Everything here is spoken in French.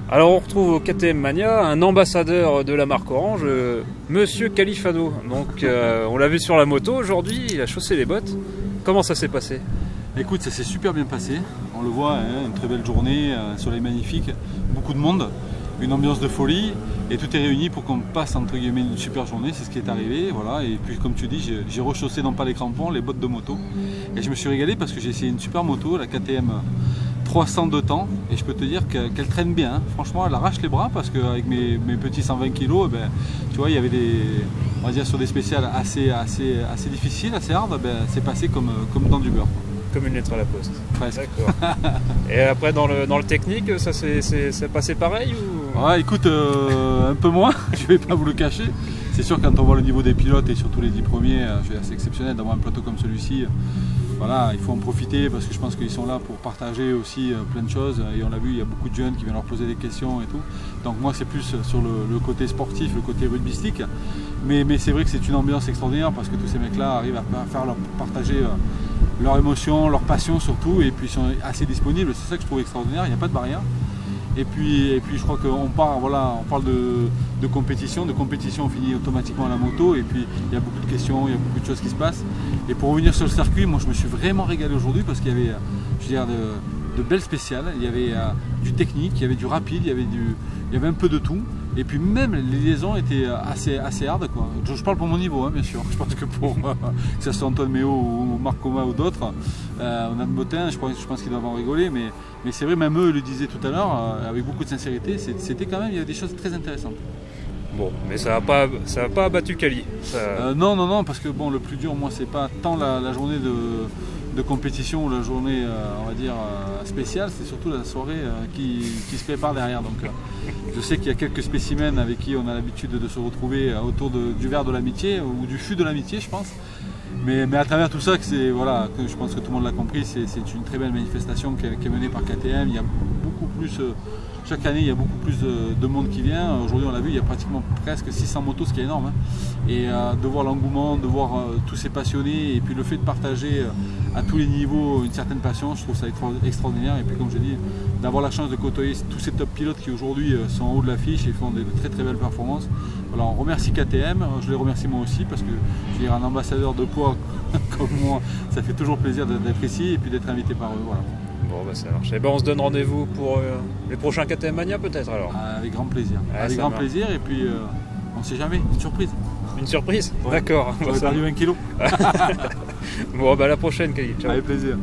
Alors on retrouve au KTM Mania un ambassadeur de la marque Orange, Monsieur Califano. Donc on l'a vu sur la moto aujourd'hui, il a chaussé les bottes. Comment ça s'est passé? Écoute, ça s'est super bien passé. On le voit, hein, une très belle journée, un soleil magnifique, beaucoup de monde, une ambiance de folie. Et tout est réuni pour qu'on passe entre guillemets une super journée, c'est ce qui est arrivé. Voilà. Et puis comme tu dis, j'ai rechaussé non pas les crampons, les bottes de moto. Et je me suis régalé parce que j'ai essayé une super moto, la KTM 300 de temps, et je peux te dire qu'elle traîne bien. Franchement, elle arrache les bras parce qu'avec mes petits 120 kg, ben, tu vois, il y avait des, on va dire sur des spéciales assez difficiles, assez hard, ben, c'est passé comme dans du beurre. Comme une lettre à la poste. Presque. D'accord. Et après dans le technique, ça s'est passé pareil ou... Ouais, écoute, un peu moins, je vais pas vous le cacher. C'est sûr quand on voit le niveau des pilotes et surtout les 10 premiers, c'est exceptionnel d'avoir un plateau comme celui-ci. Voilà, il faut en profiter parce que je pense qu'ils sont là pour partager aussi plein de choses. Et on l'a vu, il y a beaucoup de jeunes qui viennent leur poser des questions et tout. Donc moi c'est plus sur le côté sportif, le côté rugbystique. Mais c'est vrai que c'est une ambiance extraordinaire parce que tous ces mecs-là arrivent à faire partager leur émotion, leur passion surtout. Et puis ils sont assez disponibles, c'est ça que je trouve extraordinaire, il n'y a pas de barrière. Et puis je crois qu'on parle de compétition on finit automatiquement à la moto et puis il y a beaucoup de questions, il y a beaucoup de choses qui se passent. Et pour revenir sur le circuit, moi je me suis vraiment régalé aujourd'hui parce qu'il y avait je veux dire, de belles spéciales, il y avait du technique, il y avait du rapide, il y avait un peu de tout. Et puis même les liaisons étaient assez hard quoi. Je parle pour mon niveau hein, bien sûr. Je pense que pour que ce soit Antoine Méo ou Marc Coma ou d'autres, on a de Botin, je pense qu'ils doivent en rigoler, mais c'est vrai, même eux le disaient tout à l'heure, avec beaucoup de sincérité, c'était quand même, il y avait des choses très intéressantes. Bon, mais ça n'a pas abattu Cali. Non, parce que bon, le plus dur, moi, c'est pas tant la journée de compétition ou la journée, on va dire, spéciale, c'est surtout la soirée qui se prépare derrière. Donc, je sais qu'il y a quelques spécimens avec qui on a l'habitude de se retrouver autour du verre de l'amitié ou du fût de l'amitié, je pense. Mais à travers tout ça, voilà, que je pense que tout le monde l'a compris, c'est une très belle manifestation qui est menée par KTM. Il y a beaucoup plus, chaque année, il y a beaucoup plus de monde qui vient. Aujourd'hui, on l'a vu, il y a pratiquement presque 600 motos, ce qui est énorme. Hein. Et de voir l'engouement, de voir tous ces passionnés, et puis le fait de partager à tous les niveaux une certaine passion, je trouve ça extraordinaire. Et puis comme je dis, d'avoir la chance de côtoyer tous ces top pilotes qui aujourd'hui sont en haut de l'affiche et font des très très belles performances. Voilà, on remercie KTM, je les remercie moi aussi parce que je veux dire, un ambassadeur de poids comme moi, ça fait toujours plaisir d'être ici et puis d'être invité par eux. Voilà. Bon bah ça marche. Et ben on se donne rendez-vous pour les prochains KTM Mania peut-être alors. Avec grand plaisir. Avec grand plaisir et puis on ne sait jamais, une surprise. Une surprise? Ouais. D'accord. On va perdu 20 kg. Bon bah à la prochaine Kali. Ciao. Avec plaisir.